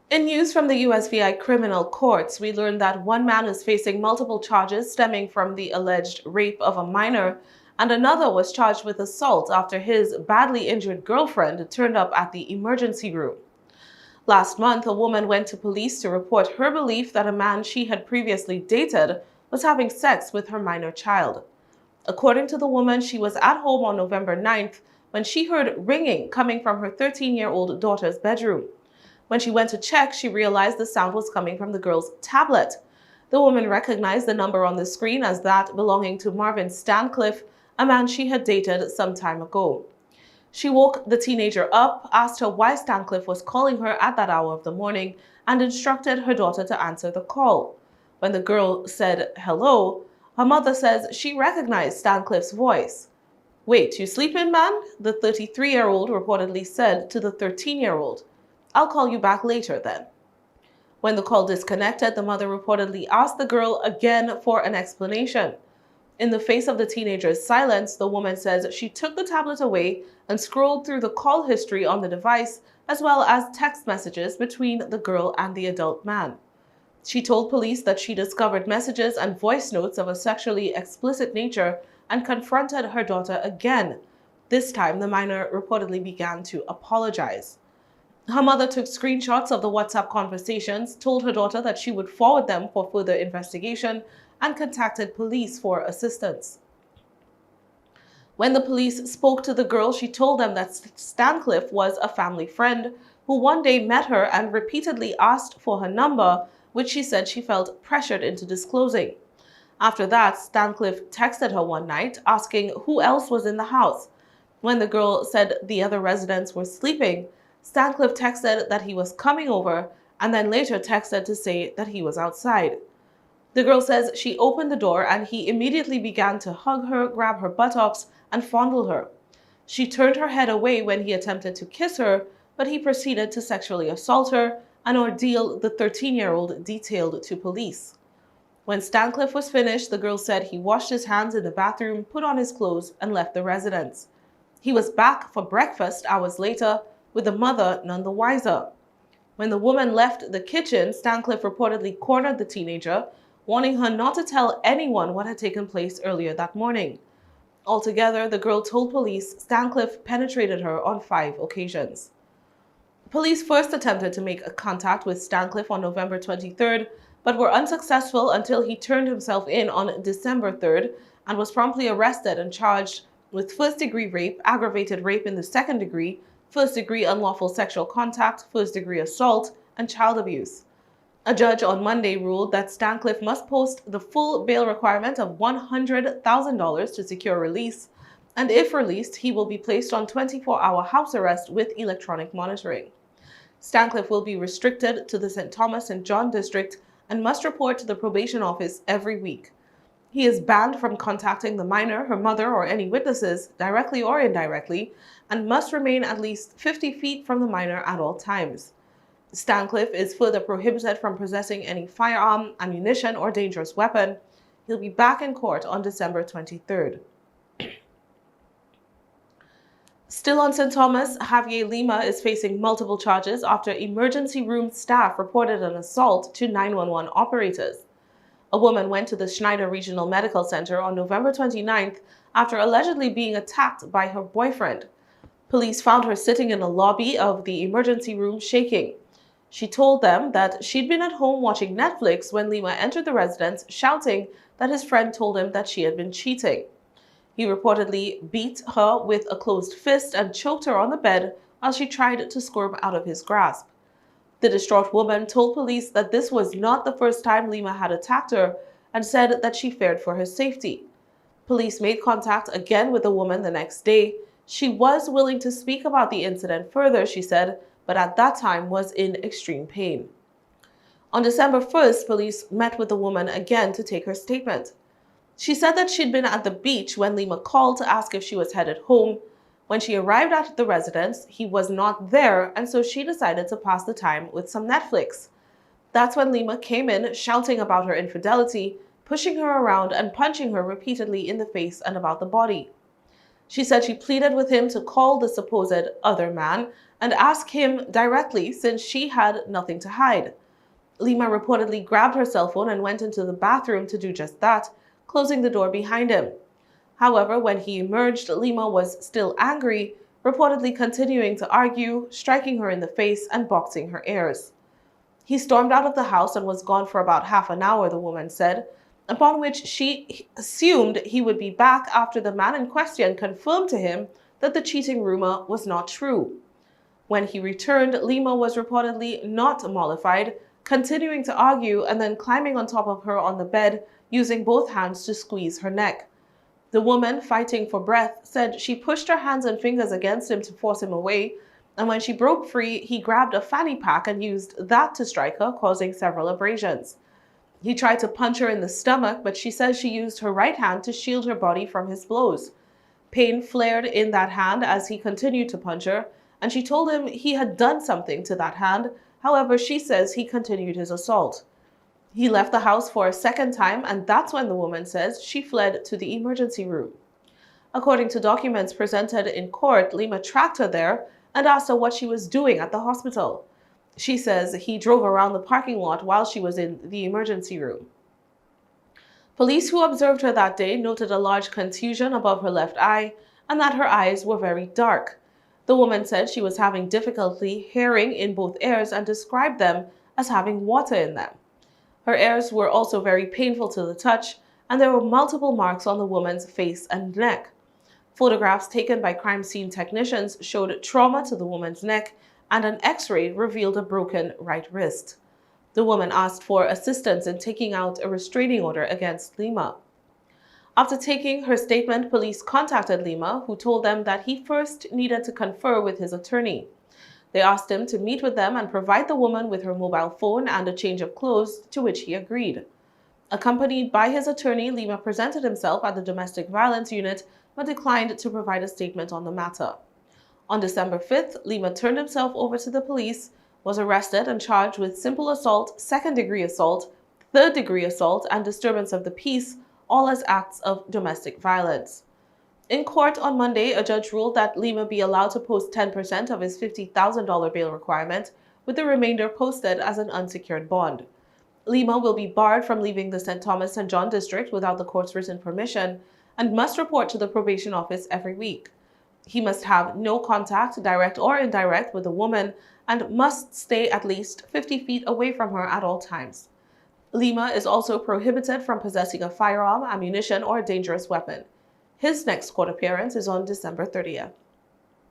In news from the USVI criminal courts, we learned that one man is facing multiple charges stemming from the alleged rape of a minor, and another was charged with assault after his badly injured girlfriend turned up at the emergency room. Last month, a woman went to police to report her belief that a man she had previously dated was having sex with her minor child. According to the woman, she was at home on November 9th when she heard ringing coming from her 13-year-old daughter's bedroom. When she went to check, she realized the sound was coming from the girl's tablet. The woman recognized the number on the screen as that belonging to Marvin Stancliffe, a man she had dated some time ago. She woke the teenager up, asked her why Stancliffe was calling her at that hour of the morning, and instructed her daughter to answer the call. When the girl said hello, her mother says she recognized Stancliffe's voice. "Wait, you sleeping, man?" the 33-year-old reportedly said to the 13-year-old. "I'll call you back later then." When the call disconnected, the mother reportedly asked the girl again for an explanation. In the face of the teenager's silence, the woman says she took the tablet away and scrolled through the call history on the device, as well as text messages between the girl and the adult man. She told police that she discovered messages and voice notes of a sexually explicit nature and confronted her daughter again. This time, the minor reportedly began to apologize. Her mother took screenshots of the WhatsApp conversations, told her daughter that she would forward them for further investigation, and contacted police for assistance. When the police spoke to the girl, she told them that Stancliffe was a family friend who one day met her and repeatedly asked for her number, which she said she felt pressured into disclosing. After that, Stancliffe texted her one night asking who else was in the house. When the girl said the other residents were sleeping, Stancliffe texted that he was coming over and then later texted to say that he was outside. The girl says she opened the door and he immediately began to hug her, grab her buttocks, and fondle her. She turned her head away when he attempted to kiss her, but he proceeded to sexually assault her, an ordeal the 13-year-old detailed to police. When Stancliffe was finished, the girl said he washed his hands in the bathroom, put on his clothes, and left the residence. He was back for breakfast hours later, with the mother none the wiser. When the woman left the kitchen, Stancliffe reportedly cornered the teenager, warning her not to tell anyone what had taken place earlier that morning. Altogether, the girl told police Stancliffe penetrated her on 5 occasions. Police first attempted to make a contact with Stancliffe on November 23rd, but were unsuccessful until he turned himself in on December 3rd and was promptly arrested and charged with first-degree rape, aggravated rape in the second degree, first-degree unlawful sexual contact, first-degree assault, and child abuse. A judge on Monday ruled that Stancliffe must post the full bail requirement of $100,000 to secure release, and if released, he will be placed on 24-hour house arrest with electronic monitoring. Stancliffe will be restricted to the St. Thomas and John district and must report to the probation office every week. He is banned from contacting the minor, her mother, or any witnesses, directly or indirectly, and must remain at least 50 feet from the minor at all times. Stancliffe is further prohibited from possessing any firearm, ammunition, or dangerous weapon. He'll be back in court on December 23rd. Still on St. Thomas, Javier Lima is facing multiple charges after emergency room staff reported an assault to 911 operators. A woman went to the Schneider Regional Medical Center on November 29th after allegedly being attacked by her boyfriend. Police found her sitting in the lobby of the emergency room shaking. She told them that she'd been at home watching Netflix when Lima entered the residence, shouting that his friend told him that she had been cheating. He reportedly beat her with a closed fist and choked her on the bed while she tried to squirm out of his grasp. The distraught woman told police that this was not the first time Lima had attacked her and said that she feared for her safety. Police made contact again with the woman the next day. She was willing to speak about the incident further, she said, but at that time was in extreme pain. On December 1st, police met with the woman again to take her statement. She said that she'd been at the beach when Lima called to ask if she was headed home. When she arrived at the residence, he was not there, and so she decided to pass the time with some Netflix. That's when Lima came in, shouting about her infidelity, pushing her around and punching her repeatedly in the face and about the body. She said she pleaded with him to call the supposed other man and ask him directly since she had nothing to hide. Lima reportedly grabbed her cell phone and went into the bathroom to do just that, closing the door behind him. However, when he emerged, Lima was still angry, reportedly continuing to argue, striking her in the face and boxing her ears. He stormed out of the house and was gone for about half an hour, the woman said, upon which she assumed he would be back after the man in question confirmed to him that the cheating rumor was not true. When he returned, Lima was reportedly not mollified, continuing to argue and then climbing on top of her on the bed, using both hands to squeeze her neck. The woman, fighting for breath, said she pushed her hands and fingers against him to force him away, and when she broke free, he grabbed a fanny pack and used that to strike her, causing several abrasions. He tried to punch her in the stomach, but she says she used her right hand to shield her body from his blows. Pain flared in that hand as he continued to punch her, and she told him he had done something to that hand. However, she says he continued his assault. He left the house for a second time, and that's when the woman says she fled to the emergency room. According to documents presented in court, Lima tracked her there and asked her what she was doing at the hospital. She says he drove around the parking lot while she was in the emergency room. Police who observed her that day noted a large contusion above her left eye and that her eyes were very dark. The woman said she was having difficulty hearing in both ears and described them as having water in them. Her ears were also very painful to the touch, and there were multiple marks on the woman's face and neck. Photographs taken by crime scene technicians showed trauma to the woman's neck, and an X-ray revealed a broken right wrist. The woman asked for assistance in taking out a restraining order against Lima. After taking her statement, police contacted Lima, who told them that he first needed to confer with his attorney. They asked him to meet with them and provide the woman with her mobile phone and a change of clothes, to which he agreed. Accompanied by his attorney, Lima presented himself at the domestic violence unit but declined to provide a statement on the matter. On December 5th, Lima turned himself over to the police, was arrested and charged with simple assault, second-degree assault, third-degree assault, and disturbance of the peace, all as acts of domestic violence. In court on Monday, a judge ruled that Lima be allowed to post 10% of his $50,000 bail requirement, with the remainder posted as an unsecured bond. Lima will be barred from leaving the St. Thomas and John district without the court's written permission and must report to the probation office every week. He must have no contact, direct or indirect, with the woman and must stay at least 50 feet away from her at all times. Lima is also prohibited from possessing a firearm, ammunition, or a dangerous weapon. His next court appearance is on December 30th.